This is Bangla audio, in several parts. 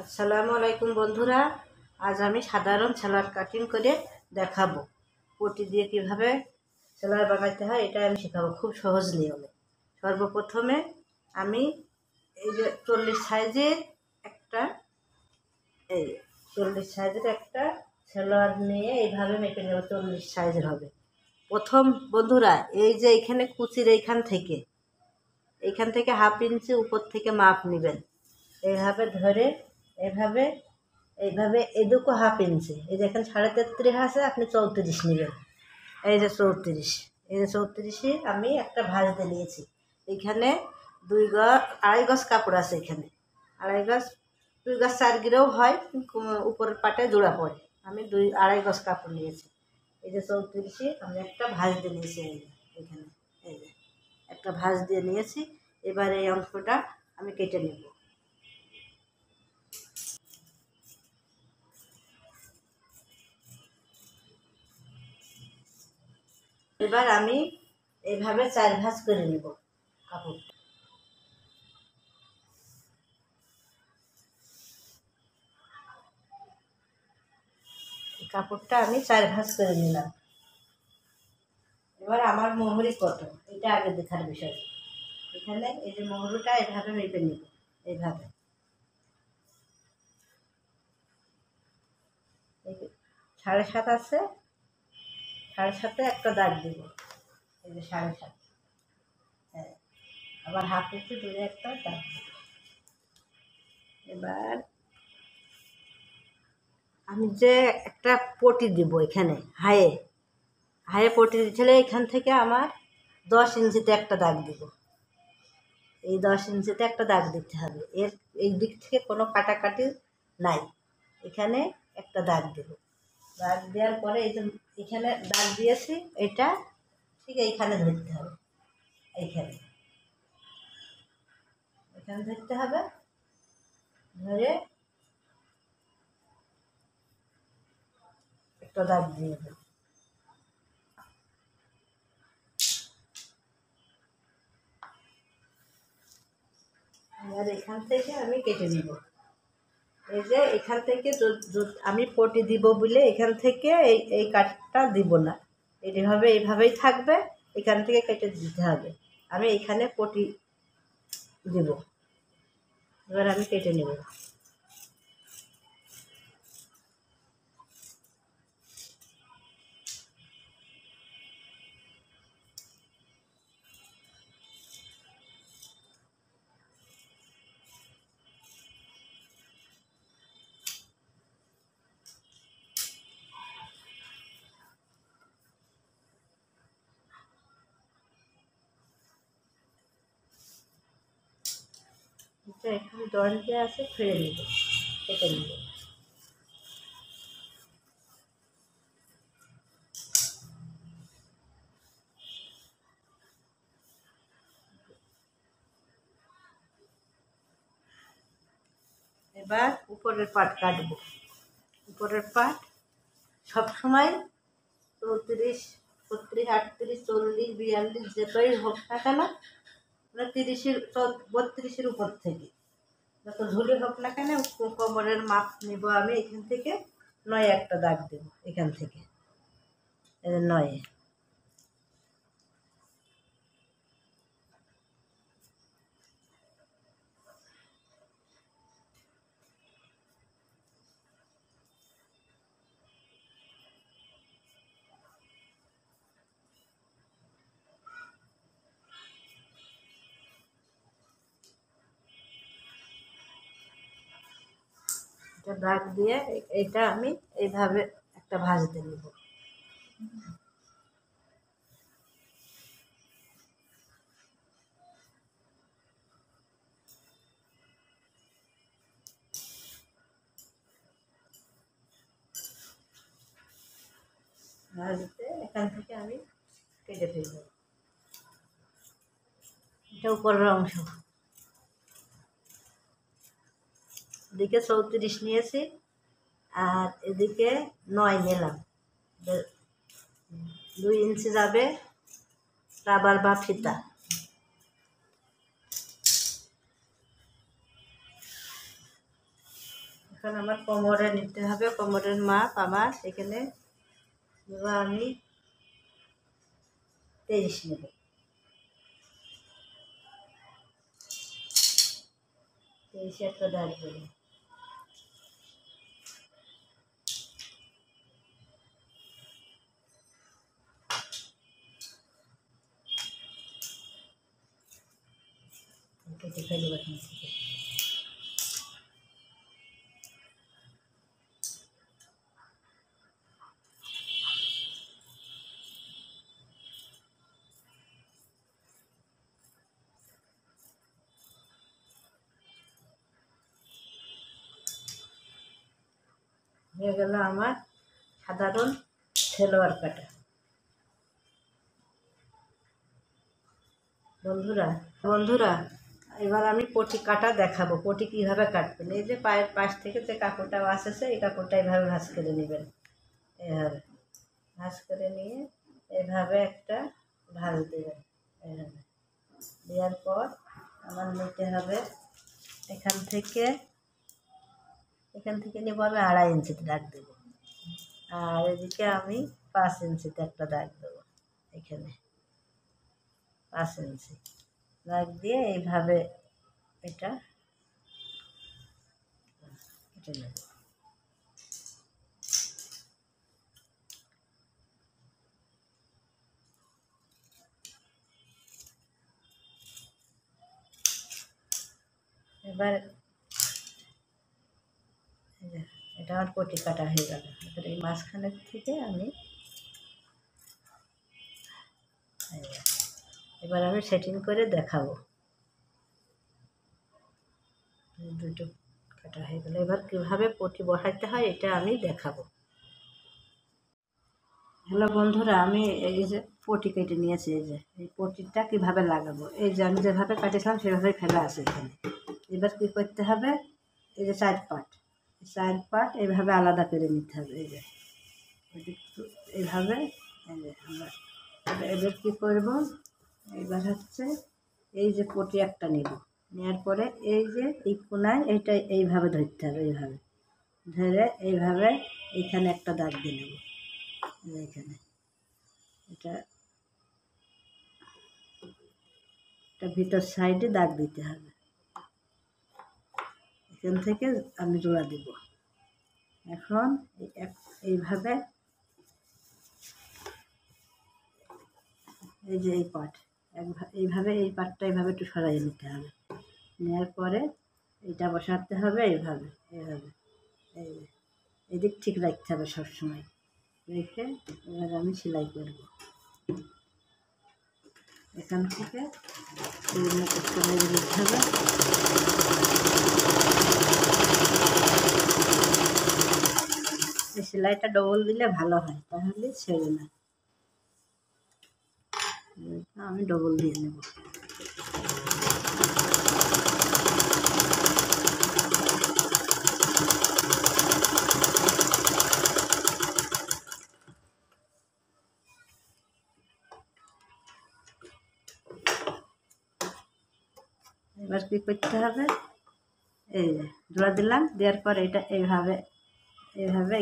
আসসালামু আলাইকুম বন্ধুরা, আজ আমি সাধারণ সেলাই কাটিং করে দেখাবো। পটি দিয়ে কিভাবে সেলাই বানাইতে হয় এটা আমি শেখাবো খুব সহজ নিয়মে। সর্বপ্রথমে আমি এই যে 40 সাইজের একটা এই 40 সাইজের একটা সেলোয়ার নিয়ে এইভাবে মেপে নেব। 40 সাইজের হবে। প্রথম বন্ধুরা, এই যে এখানে কুচির এইখান থেকে হাফ ইঞ্চি উপর থেকে মাপ নেবেন। এইভাবে ধরে এইভাবে এইভাবে এদিকও হাফ ইঞ্চি, এই যে এখানে 33.5 আছে, আপনি 34 নেবেন। এই যে 34, এই যে 34 আমি একটা ভাঁজ দিয়ে নিয়েছি। এখানে 2.5 গজ কাপড় আছে, এখানে 2.5 গজ 2 গজ 4 গিরেও হয়, উপরের পাটে জোড়া পড়ে। আমি 2.5 গজ কাপড় নিয়েছি। এই যে 34 আমি একটা ভাঁজ দিয়ে নিয়েছি। এখানে এই যে একটা ভাঁজ দিয়ে নিয়েছি। এবার এই অংশটা আমি কেটে নেব। এবার আমি এইভাবে 4 ভাঁজ করে নেব কাপড়টা। কাপড়টা আমি 4 ভাঁজ করে নিলাম। এবার আমার মোহরি কত, এটা আগে দেখার বিষয়। এখানে এই যে মোহরুটা এইভাবে মেপে নেব। এইভাবে 7.5 আছে, 7.5-এ একটা দাগ দিব। এই যে 7.5, হ্যাঁ, আবার হাফ ইঞ্চি দূরে একটা দাগ দিব। এবার আমি যে একটা পটি দিব এখানে হায়ে পটি দিলে এখান থেকে আমার 10 ইঞ্চিতে একটা দাগ দিব। এই 10 ইঞ্চিতে একটা দাগ দিতে হবে। এই দিক থেকে কোনো কাটাকাটি নাই, এখানে একটা দাগ দেব। দাগ দেওয়ার পরে এই যে এখানে দাগ দিয়েছি, এটা ঠিক এইখানে ধরতে হবে। এখানে ধরতে হবে, ধরে একটা দাগ দিয়ে দেব। এবার এখান থেকে আমি কেটে নিব। এই যে এখান থেকে আমি পটি দিব বলে এখান থেকে এই কাটটা দিব না, এইভাবেই থাকবে। এখান থেকে কেটে দিতে হবে। আমি এখানে পটি দিব। এবার আমি কেটে নেব। এখানে জয়েন্ট দেওয়া আছে, ফেলে নেব, কেটে নেব। এবার উপরের পাট কাটব। উপরের পাট সবসময় 34, 36, 38, 40, 42 যেটাই হোক না কেন, 30-এর 32-এর উপর থেকে যত ঝুলি হোক না কেন কোমরের মাপ নিব আমি। এখান থেকে 9 একটা দাগ দেব। এখান থেকে 9 দাগ দিয়ে এটা আমি এইভাবে একটা ভাঁজ দিয়ে নেব। ভাঁজ দিয়ে এখান থেকে আমি কেটে ফেলব। এটা উপরের অংশ। এদিকে 34 নিয়েছি, আর এদিকে 9 নিলাম। 2 ইঞ্চি যাবে রাবার বা ফিতা। এখন আমার কোমরে নিতে হবে, কোমরের মাপ আমার এখানে আমি 23 নেব। 23 একটা দাগ দেবো। কেটে ফেলবো এখান থেকে। হয়ে গেল আমার সাধারণ সালোয়ার কাটা। বন্ধুরা বন্ধুরা এবার আমি পটি কাটা দেখাবো, পটি কীভাবে কাটবেন। এই যে পায়ের পাশ থেকে যে কাপড়টা ভাঁজ আছে, এই কাপড়টা এইভাবে ভাঁজ করে নেবেন। এইভাবে ভাঁজ করে নিয়ে এইভাবে একটা ভাঁজ দেবেন। এইভাবে দেওয়ার পর আমার নিতে হবে এখান থেকে নেব আমি 2.5 ইঞ্চিতে দাগ দেবো, আর এদিকে আমি 5 ইঞ্চিতে একটা দাগ দেবো। এখানে 5 ইঞ্চি দাগ দিয়ে এইভাবে এটা নেব। এবার এটা আমার পটি কাটা হয়ে গেল। এবার এই মাঝখানের থেকে আমি সেটিং করে দেখাবো। দুটো কাটা হয়ে গেল। এবার কীভাবে পটি বসাতে হয় এটা আমি দেখাবো। হ্যালো বন্ধুরা, আমি এই যে পটি কেটে নিয়েছি। এই যে এই পটিটা কীভাবে লাগাবো, এই যে আমি যেভাবে কাটিয়েছিলাম সেভাবে ফেলা আছে এখানে। এবার কী করতে হবে, এই যে 4 পার্ট এইভাবে আলাদা করে নিতে হবে। এই যে এইভাবে আমরা এবার কী করবো, এবার হচ্ছে এই যে পটি একটা নেব, নেওয়ার পরে এই যে এই কোনায় এইটা এইভাবে ধরতে হবে। এইভাবে ধরে এইভাবে এইখানে একটা দাগ দিয়ে নেব। এখানে এটা ভিতর সাইডে দাগ দিতে হবে। এখান থেকে আমি জোড়া দেব। এখন এইভাবে এই যে এই পার্ট এইভাবে এই পার্টটা এইভাবে একটু সরাই নিতে হবে। নেওয়ার পরে এটা বসাতে হবে এইভাবে এদিক ঠিক রাখতে হবে সবসময়। রেখে এবার আমি সেলাই করব। এখান থেকে দিতে হবে। এই সেলাইটা ডবল দিলে ভালো হয়, তাহলে ছেড়ে না। আমি ডবল দিয়ে নেব। এবার কী করতে হবে, এই যে জোড়া দিলাম, দেওয়ার পর এটা এইভাবে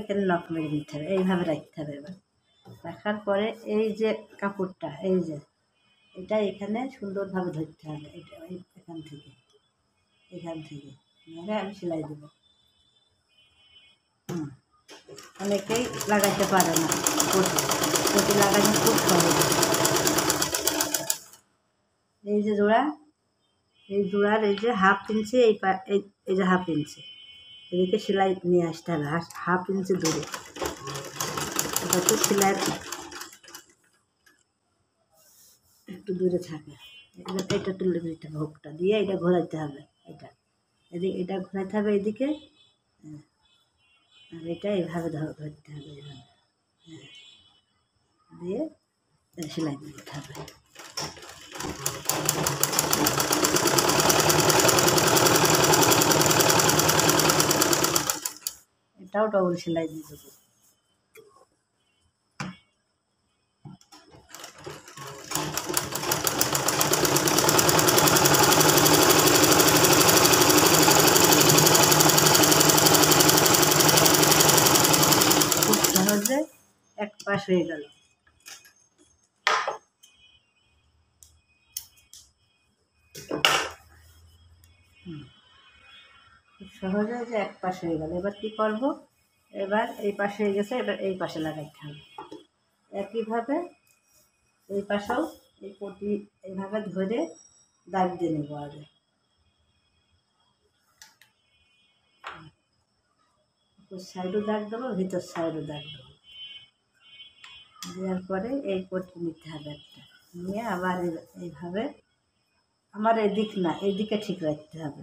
এখানে নখ মেরে দিতে হবে। এইভাবে রাখতে হবে। এবার রাখার পরে এই যে কাপড়টা এই যে এটা এখানে সুন্দরভাবে ধরতে হবে। এটা এখান থেকে নাহলে আমি সেলাই দেবো। অনেকেই লাগাইতে পারে না, পটি লাগানো খুব সহজ। এই যে জোড়া, এই জোড়ার এই যে 1/2 ইঞ্চি এই যে 1/2 ইঞ্চি এদিকে সেলাই নিয়ে আসতে হবে। 1/2 ইঞ্চি দূরে যাতে সেলাই একটু দূরে থাকে। এটা তুলে দিতে হবে, হুকটা দিয়ে এটা ঘোরাইতে হবে। এটা ঘোরাইতে হবে এদিকে, আর এটা এইভাবে ধরতে হবে। এইভাবে দিয়ে সেলাই দিতে হবে। এটাও ডবল সেলাই দিয়ে দেবো। পাশ হয়ে গেল। খুব সহজে যে এক পাশ হয়ে গেল। এবার কি করব, এবার এই পাশ হয়ে গেছে, এবার এই পাশে লাগাইতে হবে। একইভাবে এই পাশেও এই পটি এইভাবে ধরে দাগ দিয়ে নেব। আগে উপর সাইডও দাগ দেবো, ভিতর সাইডও দাগ দেবো। দেওয়ার পরে এই পটি নিতে হবে একটা, নিয়ে আবার এইভাবে আমার এদিক না, এইদিকে ঠিক রাখতে হবে।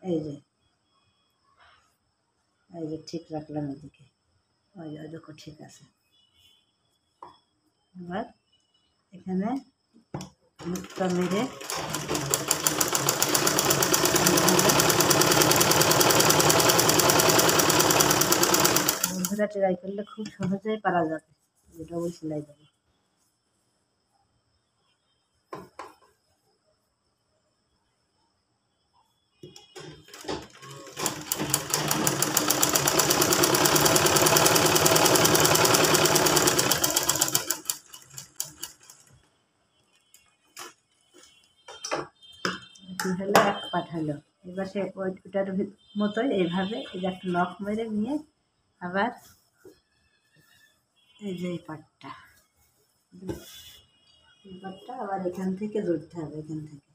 এই যে ঠিক রাখলাম এদিকে, ওই দেখো ঠিক আছে। এবার এখানে মুখটা মেরে বন্ধুরা ট্রাই করলে খুব সহজেই পারা যাবে। ডবল সেলাই দেবো। হলো এক পাট হলো। এবার সে ওইটার মতোই এইভাবে এই যে একটা নখ মেরে নিয়ে আবার এই যে এই পাটটা আবার এখান থেকে জড়তে হবে, এখান থেকে।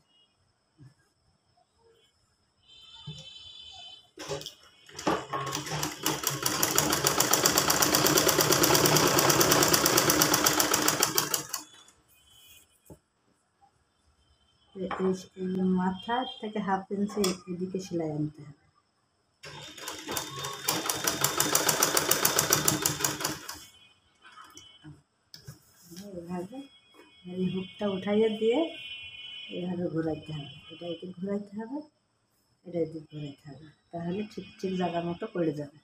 এই মাথা থেকে হাফ ইঞ্চি এদিকে সেলাই আনতে হবে। এভাবে এই হুকটা উঠাইয়ে দিয়ে এভাবে ঘোরাইতে হবে। এটা এদিক ঘোরাইতে হবে, এটা এদিক ঘোরাইতে হবে, তাহলে ঠিক ঠিক জায়গা মতো পড়ে যাবে।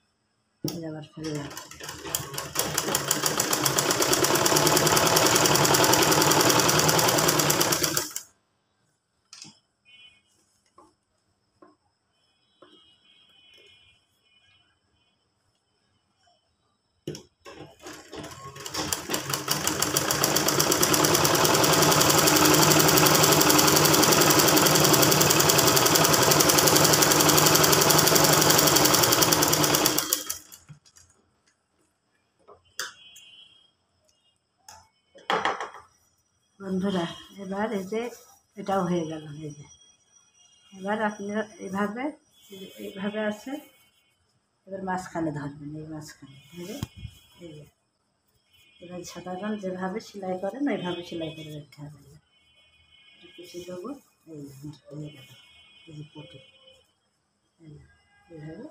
আবার ফেলে রাখতে বন্ধুরা। এবার এই যে এটাও হয়ে গেল। এই যে এবার আপনারা এইভাবে আছে। এবার মাঝখানে ধরবেন, এই মাঝখানে ধরে এই যে এবার সাধারণ যেভাবে সেলাই করেন ওইভাবে সেলাই করে রাখতে হবে। এটা কুচি দেবো, এই হয়ে গেল। এই যে পটি এইভাবে।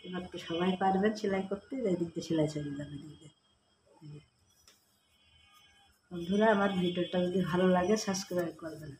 এবার তো সবাই পারবেন সেলাই করতে, এই দিক দিয়ে সেলাই চলে যাবে। বন্ধুরা, আমার ভিডিওটা যদি ভালো লাগে সাবস্ক্রাইব করবেন।